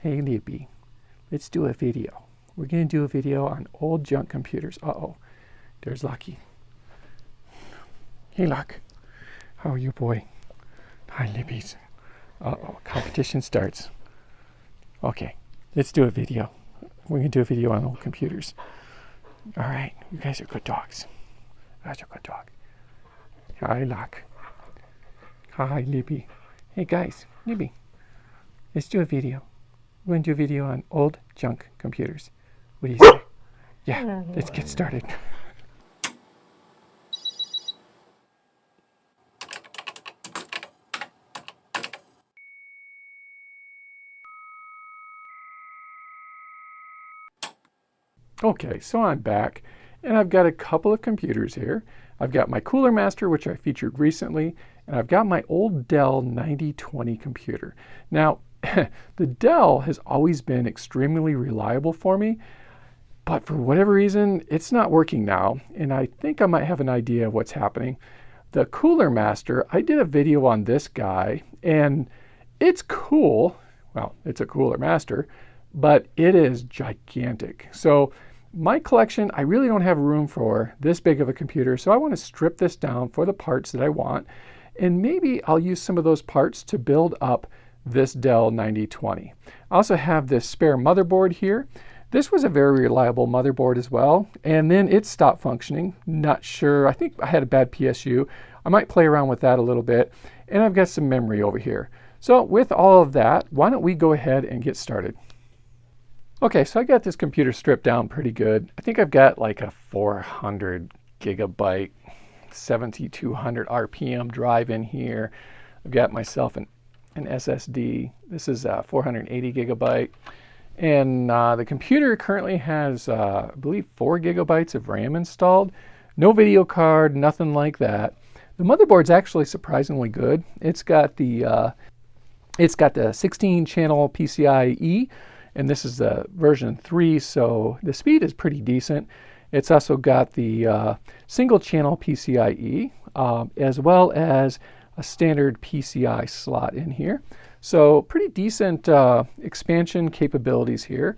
Hey Libby, let's do a video. We're going to do a video on old junk computers. Uh-oh, there's Lucky. Hey Luck, how are you, boy? Hi Libby's. Uh-oh, competition starts. Okay, let's do a video. We're going to do a video on old computers. All right, you guys are good dogs. That's a good dog. Hi Luck. Hi Libby. Hey guys, Libby, let's do a video. We're going to do a video on old junk computers. What do you say? Yeah, let's get started. Okay, so I'm back, and I've got a couple of computers here. I've got my Cooler Master, which I featured recently, and I've got my old Dell 9020 computer. Now, the Dell has always been extremely reliable for me, but for whatever reason, it's not working now, and I think I might have an idea of what's happening. The Cooler Master, I did a video on this guy, and it's cool. Well, it's a Cooler Master, but it is gigantic. So my collection, I really don't have room for this big of a computer, so I want to strip this down for the parts that I want, and maybe I'll use some of those parts to build up this Dell 9020. I also have this spare motherboard here. This was a very reliable motherboard as well, and then it stopped functioning. Not sure, I think I had a bad PSU. I might play around with that a little bit, and I've got some memory over here. So with all of that, why don't we go ahead and get started? Okay, so I got this computer stripped down pretty good. I think I've got like a 400 gigabyte, 7200 RPM drive in here. I've got myself an SSD. This is 480 gigabyte. And the computer currently has, I believe, 4 gigabytes of RAM installed. No video card, nothing like that. The motherboard's actually surprisingly good. It's got the 16-channel PCIe, and this is the version 3, so the speed is pretty decent. It's also got the single-channel PCIe, as well as a standard PCI slot in here. So pretty decent expansion capabilities here.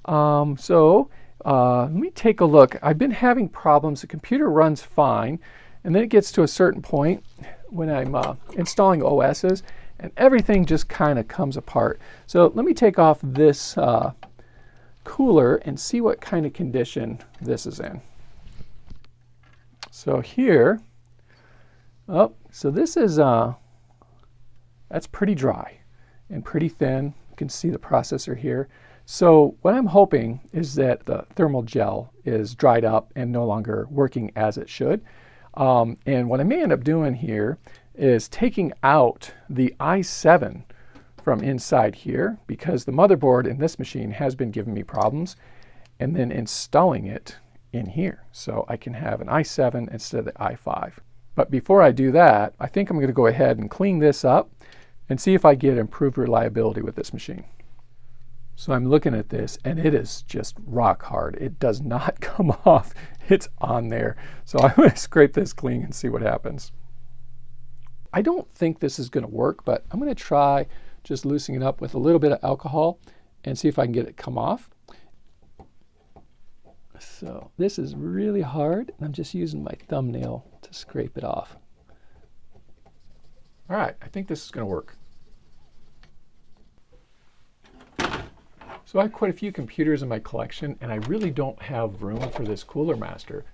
Let me take a look. I've been having problems. The computer runs fine, and then it gets to a certain point when I'm installing OSs, and everything just kind of comes apart. So let me take off this cooler and see what kind of condition this is in. So here, so this is, that's pretty dry and pretty thin. You can see the processor here. So what I'm hoping is that the thermal gel is dried up and no longer working as it should. And what I may end up doing here is taking out the i7 from inside here, because the motherboard in this machine has been giving me problems, and then installing it in here so I can have an i7 instead of the i5. But before I do that, I think I'm going to go ahead and clean this up and see if I get improved reliability with this machine. So I'm looking at this, and it is just rock hard. It does not come off. It's on there. So I'm going to scrape this clean and see what happens. I don't think this is going to work, but I'm going to try just loosening it up with a little bit of alcohol and see if I can get it come off. So this is really hard. I'm just using my thumbnail to scrape it off. All right, I think this is going to work. So I have quite a few computers in my collection, and I really don't have room for this Cooler Master.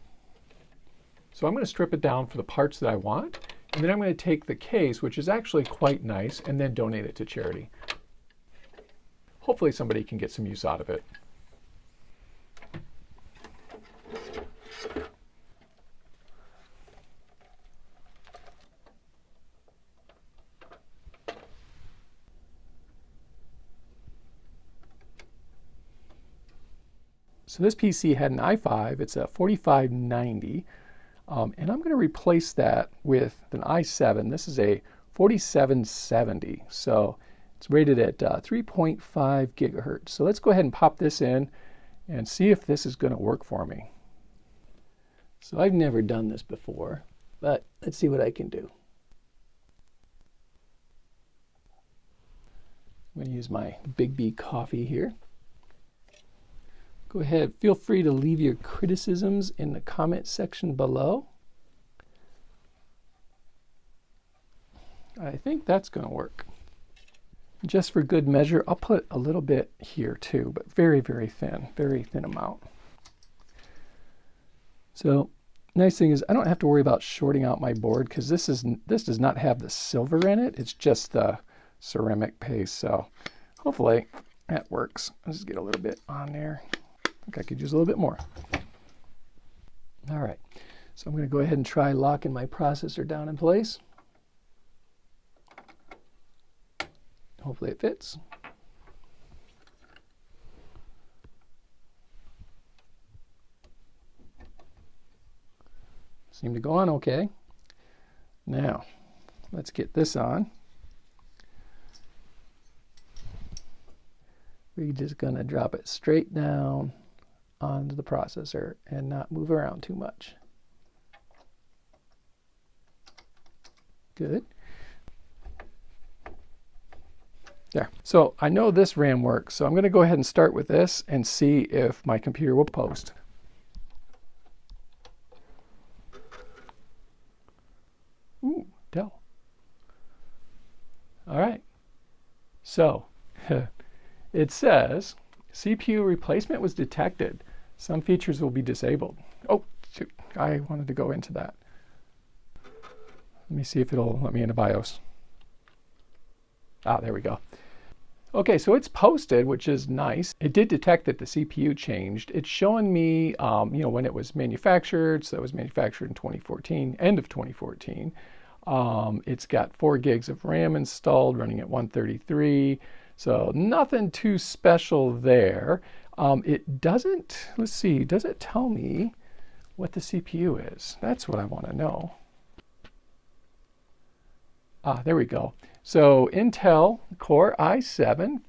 So I'm going to strip it down for the parts that I want, and then I'm going to take the case, which is actually quite nice, and then donate it to charity. Hopefully somebody can get some use out of it. So this PC had an i5, it's a 4590, and I'm going to replace that with an i7. This is a 4770, so it's rated at 3.5 gigahertz. So let's go ahead and pop this in and see if this is going to work for me. So I've never done this before, but let's see what I can do. I'm going to use my Big B coffee here. Go ahead, feel free to leave your criticisms in the comment section below. I think that's going to work. Just for good measure, I'll put a little bit here too, but very, very thin amount. So nice thing is I don't have to worry about shorting out my board because this does not have the silver in it. It's just the ceramic paste. So hopefully that works. I'll just get a little bit on there. I think I could use a little bit more. All right, so I'm going to go ahead and try locking my processor down in place. Hopefully it fits. Seemed to go on okay. Now, let's get this on. We're just going to drop it straight down onto the processor and not move around too much. Good. There. So I know this RAM works, so I'm going to go ahead and start with this and see if my computer will post. Ooh, Dell. All right. So it says CPU replacement was detected. Some features will be disabled. Oh, shoot. I wanted to go into that. Let me see if it'll let me into BIOS. Ah, there we go. Okay, so it's posted, which is nice. It did detect that the CPU changed. It's showing me, when it was manufactured. So it was manufactured in 2014, end of 2014. It's got 4 gigs of RAM installed, running at 133. So nothing too special there. It doesn't, let's see, does it tell me what the CPU is? That's what I want to know. Ah, there we go. So Intel Core i7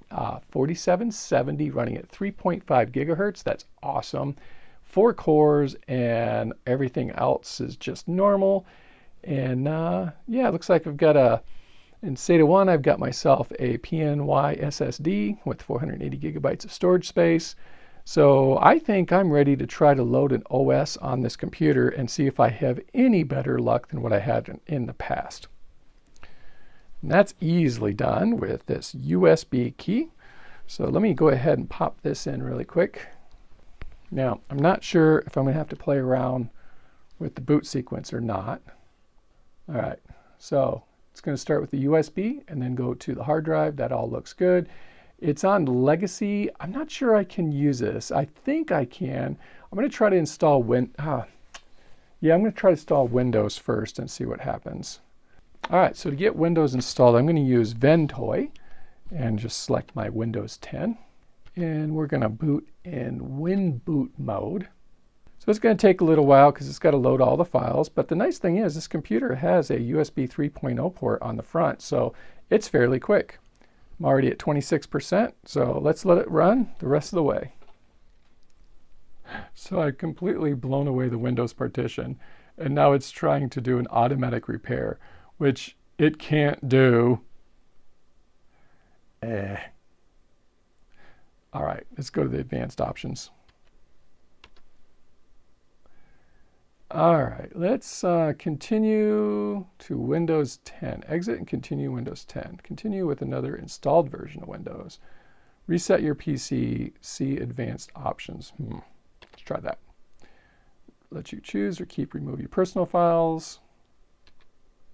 4770 running at 3.5 gigahertz. That's awesome. 4 cores and everything else is just normal. And yeah, it looks like I've got in SATA 1, I've got myself a PNY SSD with 480 gigabytes of storage space. So I think I'm ready to try to load an OS on this computer and see if I have any better luck than what I had in the past. And that's easily done with this USB key. So let me go ahead and pop this in really quick. Now, I'm not sure if I'm going to have to play around with the boot sequence or not. All right, so it's going to start with the USB and then go to the hard drive. That all looks good. It's on legacy. I'm not sure I can use this. I think I can. I'm going to try to install I'm going to try to install Windows first and see what happens. All right, so to get Windows installed, I'm going to use Ventoy and just select my Windows 10. And we're going to boot in WinBoot mode. So it's going to take a little while because it's got to load all the files. But the nice thing is this computer has a USB 3.0 port on the front, so it's fairly quick. I'm already at 26%, so let's let it run the rest of the way. So I've completely blown away the Windows partition, and now it's trying to do an automatic repair, which it can't do. All right, let's go to the advanced options. All right, let's continue to Windows 10. Exit and continue Windows 10. Continue with another installed version of Windows. Reset your PC, see advanced options. Let's try that. Let you choose or keep, remove your personal files.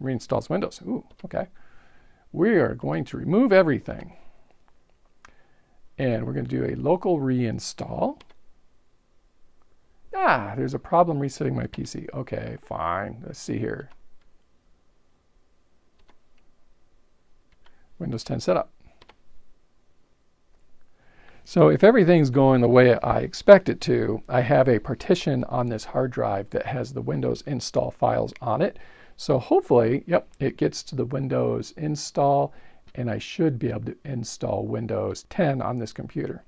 Reinstalls Windows. Ooh, okay. We are going to remove everything. And we're going to do a local reinstall. Ah, there's a problem resetting my PC. Okay, fine. Let's see here. Windows 10 setup. So if everything's going the way I expect it to, I have a partition on this hard drive that has the Windows install files on it. So hopefully, yep, it gets to the Windows install, and I should be able to install Windows 10 on this computer.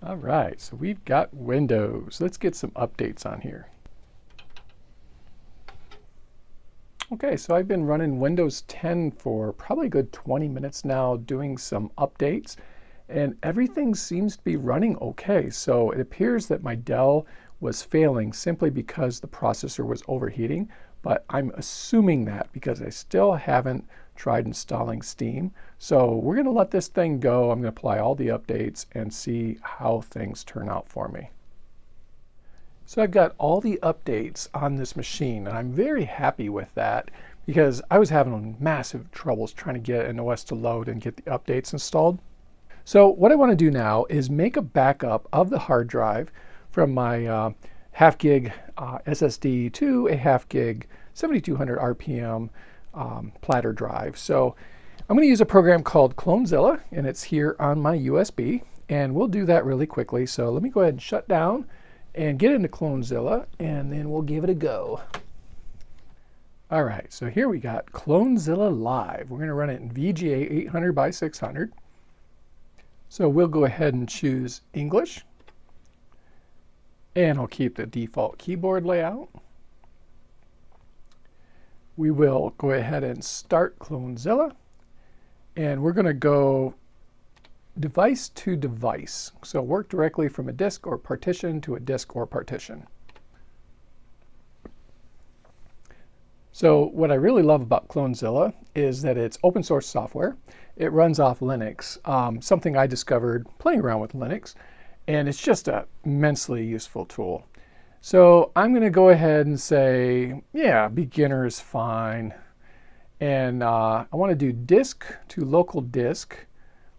All right, so we've got Windows. Let's get some updates on here. Okay, so I've been running Windows 10 for probably a good 20 minutes now, doing some updates, and everything seems to be running okay. So it appears that my Dell was failing simply because the processor was overheating, but I'm assuming that because I still haven't tried installing Steam. So we're going to let this thing go. I'm going to apply all the updates and see how things turn out for me. So I've got all the updates on this machine, and I'm very happy with that because I was having massive troubles trying to get an OS to load and get the updates installed. So what I want to do now is make a backup of the hard drive from my half gig SSD to a half gig 7200 RPM platter drive. So I'm going to use a program called Clonezilla, and it's here on my USB, and we'll do that really quickly. So let me go ahead and shut down and get into Clonezilla, and then we'll give it a go. All right, so here we got Clonezilla Live. We're going to run it in VGA 800 by 600. So we'll go ahead and choose English, and I'll keep the default keyboard layout. We will go ahead and start Clonezilla, and we're going to go device to device. So work directly from a disk or partition to a disk or partition. So what I really love about Clonezilla is that it's open source software. It runs off Linux, something I discovered playing around with Linux, and it's just an immensely useful tool. So I'm going to go ahead and say, yeah, beginner is fine. And I want to do disk to local disk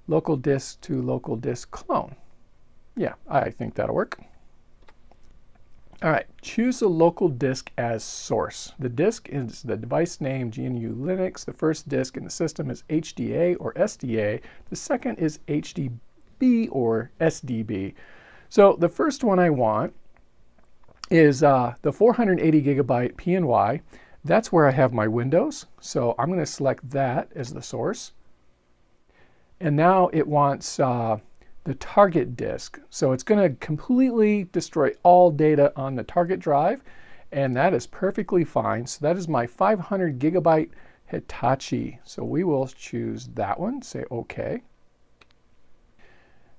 to local disk clone. Yeah, I think that'll work. All right, choose a local disk as source. The disk is the device name GNU Linux. The first disk in the system is HDA or SDA. The second is HDB or SDB. So the first one I want is the 480 gigabyte PNY. That's where I have my Windows. So I'm going to select that as the source. And now it wants the target disk. So it's going to completely destroy all data on the target drive, and that is perfectly fine. So that is my 500 gigabyte Hitachi. So we will choose that one, say OK.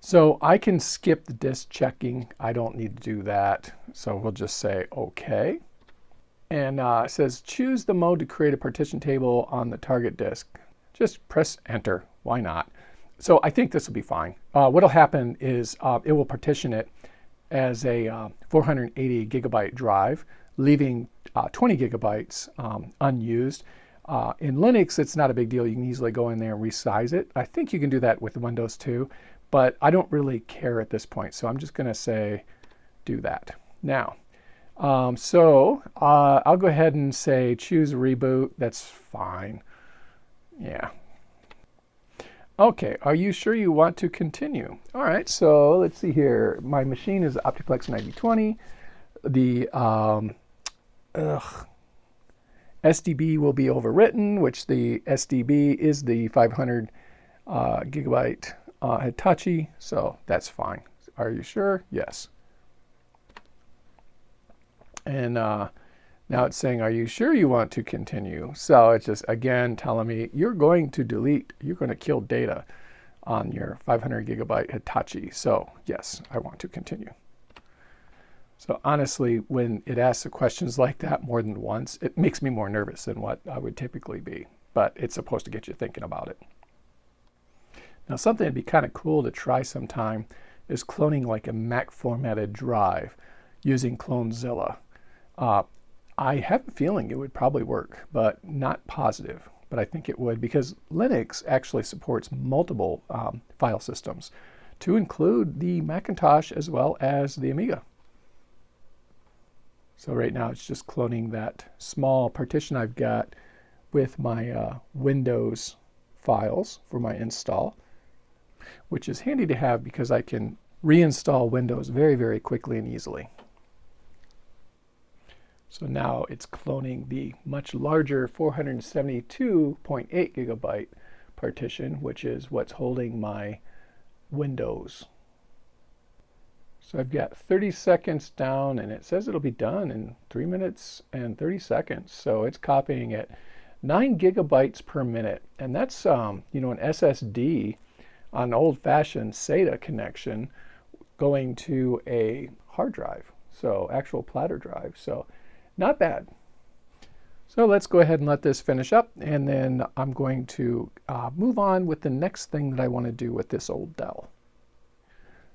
So I can skip the disk checking. I don't need to do that. So we'll just say OK. And it says choose the mode to create a partition table on the target disk. Just press enter. Why not? So I think this will be fine. What will happen is it will partition it as a 480 gigabyte drive, leaving 20 gigabytes unused. In Linux, it's not a big deal. You can easily go in there and resize it. I think you can do that with Windows too, but I don't really care at this point. So I'm just going to say do that. Now, I'll go ahead and say choose reboot. That's fine. Yeah. Okay, are you sure you want to continue? All right, so let's see here. My machine is Optiplex 9020. The SDB will be overwritten, which the SDB is the 500 gigabyte Hitachi, so that's fine. Are you sure? Yes. And now it's saying, are you sure you want to continue? So it's just, again, telling me you're going to kill data on your 500 gigabyte Hitachi. So yes, I want to continue. So honestly, when it asks the questions like that more than once, it makes me more nervous than what I would typically be. But it's supposed to get you thinking about it. Now something that'd be kind of cool to try sometime is cloning like a Mac formatted drive using Clonezilla. I have a feeling it would probably work, but not positive. But I think it would because Linux actually supports multiple file systems to include the Macintosh as well as the Amiga. So right now it's just cloning that small partition I've got with my Windows files for my install, which is handy to have because I can reinstall Windows very, very quickly and easily. So now it's cloning the much larger 472.8 gigabyte partition, which is what's holding my Windows. So I've got 30 seconds down, and it says it'll be done in 3 minutes and 30 seconds. So it's copying at 9 gigabytes per minute. And that's, an SSD on an old-fashioned SATA connection going to a hard drive, so actual platter drive. So not bad. So let's go ahead and let this finish up, and then I'm going to move on with the next thing that I want to do with this old Dell.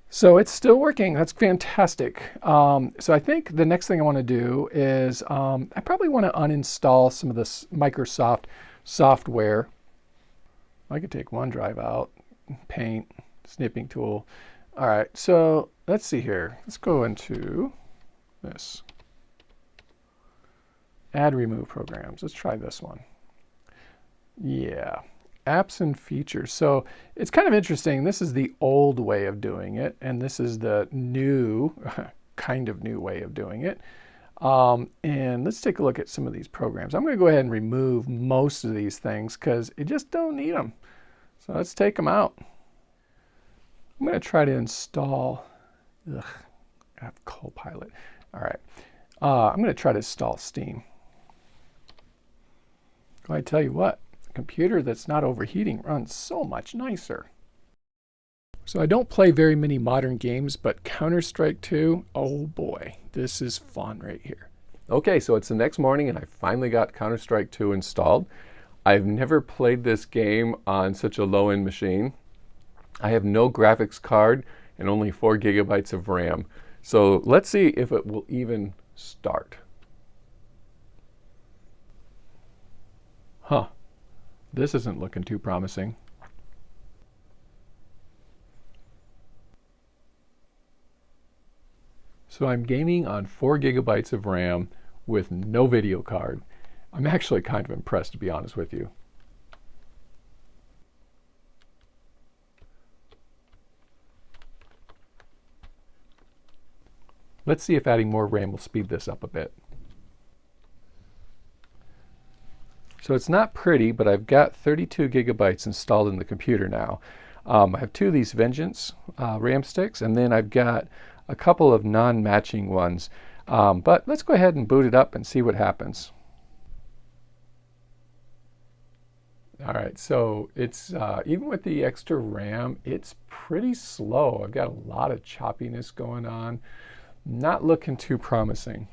So it's still working. That's fantastic. So I think the next thing I want to do is I probably want to uninstall some of this Microsoft software. I could take OneDrive out, Paint, snipping tool. All right, so let's see here. Let's go into this. Add remove programs. Let's try this one. Yeah. Apps and features. So it's kind of interesting. This is the old way of doing it, and this is the new, kind of new way of doing it. And let's take a look at some of these programs. I'm going to go ahead and remove most of these things because you just don't need them. So let's take them out. I'm going to try to install, I have Copilot. All right. I'm going to try to install Steam. I tell you what, computer that's not overheating runs so much nicer. So I don't play very many modern games, but Counter-Strike 2, oh boy, this is fun right here. Okay, so it's the next morning and I finally got Counter-Strike 2 installed. I've never played this game on such a low-end machine. I have no graphics card and only 4 gigabytes of RAM. So let's see if it will even start. Huh. This isn't looking too promising. So I'm gaming on 4 gigabytes of RAM with no video card. I'm actually kind of impressed, to be honest with you. Let's see if adding more RAM will speed this up a bit. So it's not pretty, but I've got 32 gigabytes installed in the computer now. I have 2 of these Vengeance RAM sticks, and then I've got a couple of non-matching ones. But let's go ahead and boot it up and see what happens. All right, so it's even with the extra RAM, it's pretty slow. I've got a lot of choppiness going on. Not looking too promising.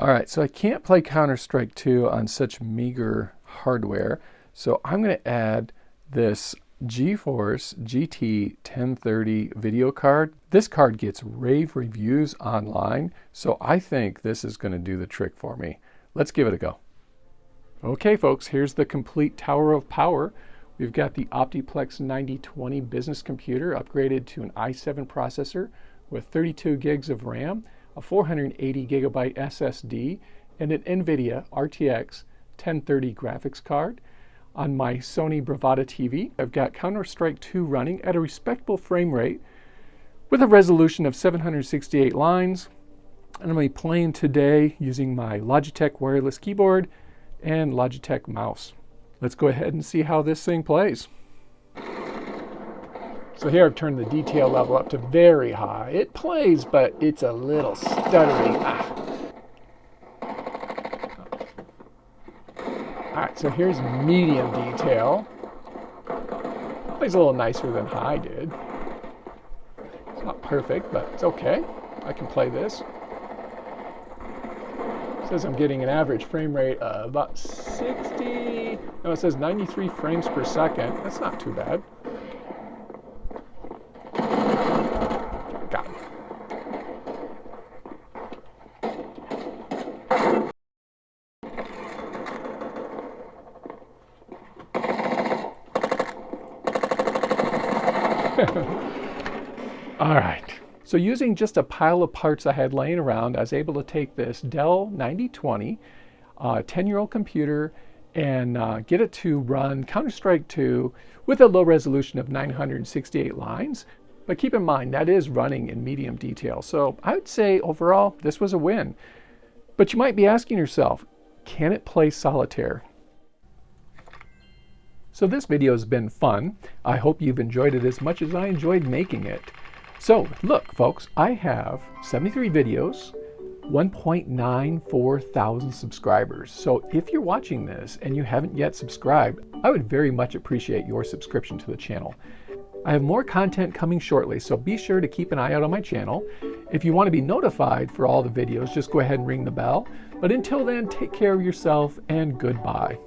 All right, so I can't play Counter-Strike 2 on such meager hardware, so I'm going to add this GeForce GT 1030 video card. This card gets rave reviews online, so I think this is going to do the trick for me. Let's give it a go. Okay, folks, here's the complete tower of power. We've got the Optiplex 9020 business computer upgraded to an i7 processor with 32 gigs of RAM, a 480 gigabyte SSD, and an NVIDIA RTX 1030 graphics card. On my Sony Bravada TV, I've got Counter-Strike 2 running at a respectable frame rate with a resolution of 768 lines. And I'm going to be playing today using my Logitech wireless keyboard and Logitech mouse. Let's go ahead and see how this thing plays. So here I've turned the detail level up to very high. It plays, but it's a little stuttering. All right, so here's medium detail. Plays a little nicer than high did. It's not perfect, but it's okay. I can play this. It says I'm getting an average frame rate of about 60. No, it says 93 frames per second. That's not too bad. Got it. All right. So using just a pile of parts I had laying around, I was able to take this Dell 9020, 10-year-old computer, and get it to run Counter-Strike 2 with a low resolution of 968 lines. But keep in mind, that is running in medium detail. So I would say overall, this was a win. But you might be asking yourself, can it play solitaire? So this video has been fun. I hope you've enjoyed it as much as I enjoyed making it. So look, folks, I have 73 videos, 1.94 thousand subscribers. So if you're watching this and you haven't yet subscribed, I would very much appreciate your subscription to the channel. I have more content coming shortly, so be sure to keep an eye out on my channel. If you want to be notified for all the videos, just go ahead and ring the bell. But until then, take care of yourself and goodbye.